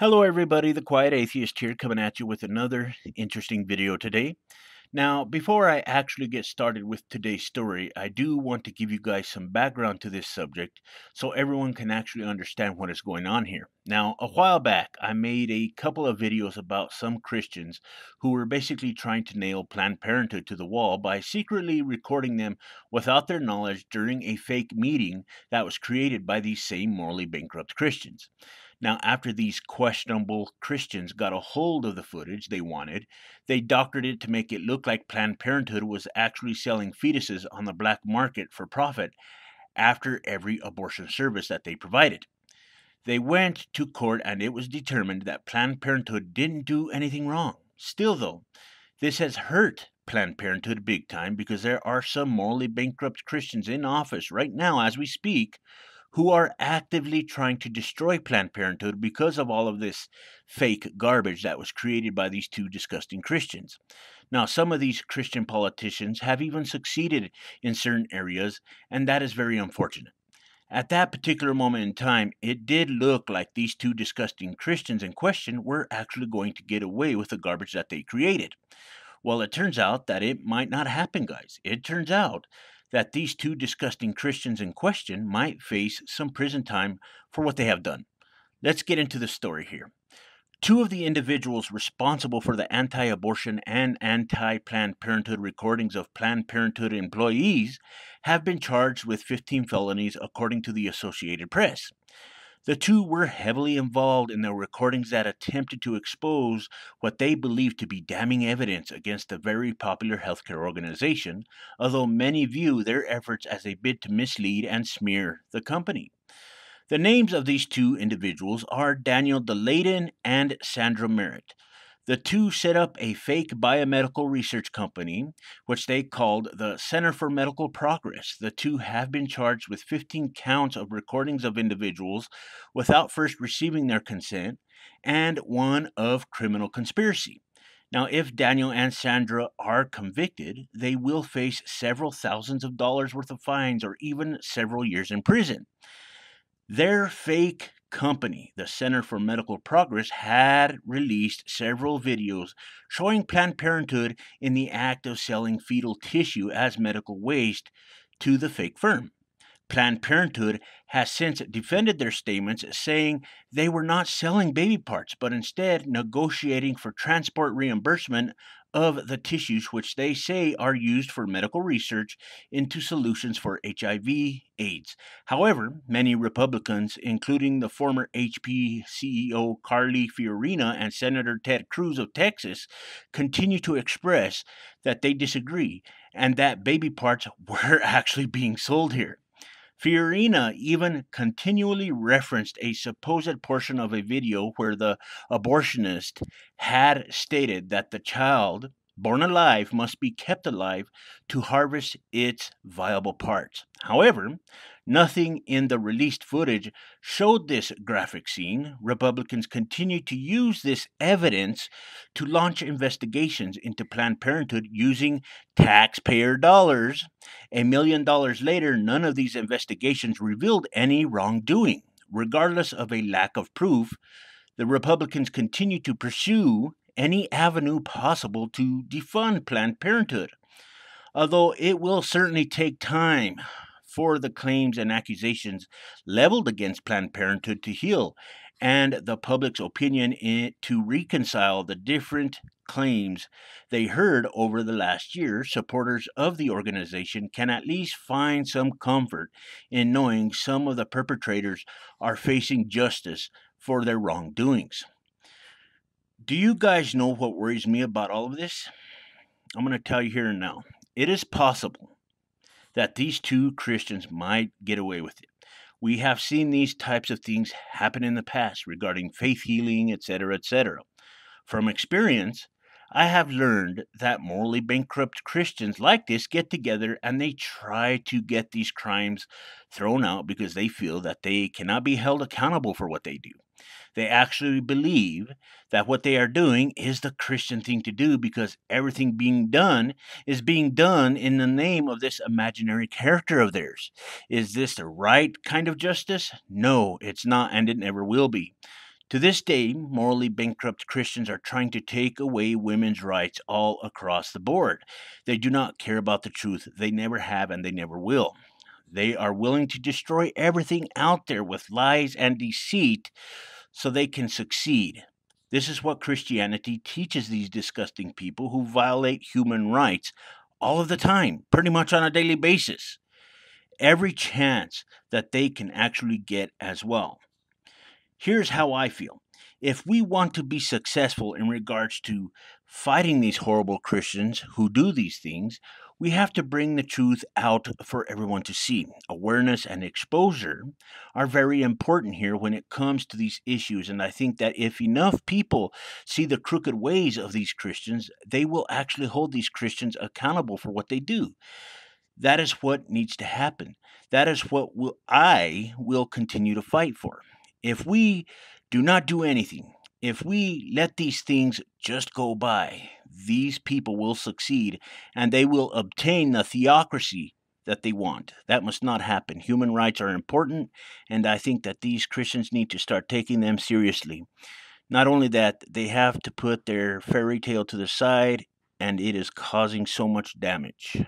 Hello, everybody. The Quiet Atheist here, coming at you with another interesting video today. Now, before I actually get started with today's story, I do want to give you guys some background to this subject so everyone can actually understand what is going on here. Now, a while back, I made a couple of videos about some Christians who were basically trying to nail Planned Parenthood to the wall by secretly recording them without their knowledge during a fake meeting that was created by these same morally bankrupt Christians. Now, after these questionable Christians got a hold of the footage they wanted, they doctored it to make it look like Planned Parenthood was actually selling fetuses on the black market for profit after every abortion service that they provided. They went to court and it was determined that Planned Parenthood didn't do anything wrong. Still, though, this has hurt Planned Parenthood big time because there are some morally bankrupt Christians in office right now as we speak who are actively trying to destroy Planned Parenthood because of all of this fake garbage that was created by these two disgusting Christians. Now, some of these Christian politicians have even succeeded in certain areas, and that is very unfortunate. At that particular moment in time, it did look like these two disgusting Christians in question were actually going to get away with the garbage that they created. Well, it turns out that it might not happen, guys. It turns out that these two disgusting Christians in question might face some prison time for what they have done. Let's get into the story here. Two of the individuals responsible for the anti abortion and anti Planned Parenthood recordings of Planned Parenthood employees have been charged with 15 felonies, according to the Associated Press. The two were heavily involved in the recordings that attempted to expose what they believed to be damning evidence against a very popular healthcare organization, although many view their efforts as a bid to mislead and smear the company. The names of these two individuals are Daniel DeLayden and Sandra Merritt. The two set up a fake biomedical research company, which they called the Center for Medical Progress. The two have been charged with 15 counts of recordings of individuals without first receiving their consent, and one of criminal conspiracy. Now, if Daniel and Sandra are convicted, they will face several thousands of dollars worth of fines or even several years in prison. Their fake company, the Center for Medical Progress, had released several videos showing Planned Parenthood in the act of selling fetal tissue as medical waste to the fake firm. Planned Parenthood has since defended their statements, saying they were not selling baby parts, but instead negotiating for transport reimbursement of the tissues which they say are used for medical research into solutions for HIV/AIDS. However, many Republicans, including the former HP CEO Carly Fiorina and Senator Ted Cruz of Texas, continue to express that they disagree and that baby parts were actually being sold here. Fiorina even continually referenced a supposed portion of a video where the abortionist had stated that the child born alive must be kept alive to harvest its viable parts. However, nothing in the released footage showed this graphic scene. Republicans continue to use this evidence to launch investigations into Planned Parenthood using taxpayer dollars. $1 million later, none of these investigations revealed any wrongdoing. Regardless of a lack of proof, the Republicans continue to pursue any avenue possible to defund Planned Parenthood. Although it will certainly take time for the claims and accusations leveled against Planned Parenthood to heal and the public's opinion to reconcile the different claims they heard over the last year, supporters of the organization can at least find some comfort in knowing some of the perpetrators are facing justice for their wrongdoings. Do you guys know what worries me about all of this? I'm going to tell you here and now. It is possible that these two Christians might get away with it. We have seen these types of things happen in the past regarding faith healing, etc., etc. From experience, I have learned that morally bankrupt Christians like this get together and they try to get these crimes thrown out because they feel that they cannot be held accountable for what they do. They actually believe that what they are doing is the Christian thing to do because everything being done is being done in the name of this imaginary character of theirs. Is this the right kind of justice? No, it's not, and it never will be. To this day, morally bankrupt Christians are trying to take away women's rights all across the board. They do not care about the truth. They never have and they never will. They are willing to destroy everything out there with lies and deceit so they can succeed. This is what Christianity teaches these disgusting people who violate human rights all of the time, pretty much on a daily basis, every chance that they can actually get as well. Here's how I feel. If we want to be successful in regards to fighting these horrible Christians who do these things, we have to bring the truth out for everyone to see. Awareness and exposure are very important here when it comes to these issues. And I think that if enough people see the crooked ways of these Christians, they will actually hold these Christians accountable for what they do. That is what needs to happen. That is what I will continue to fight for. If we do not do anything, if we let these things just go by, these people will succeed and they will obtain the theocracy that they want. That must not happen. Human rights are important, and I think that these Christians need to start taking them seriously. Not only that, they have to put their fairy tale to the side, and it is causing so much damage.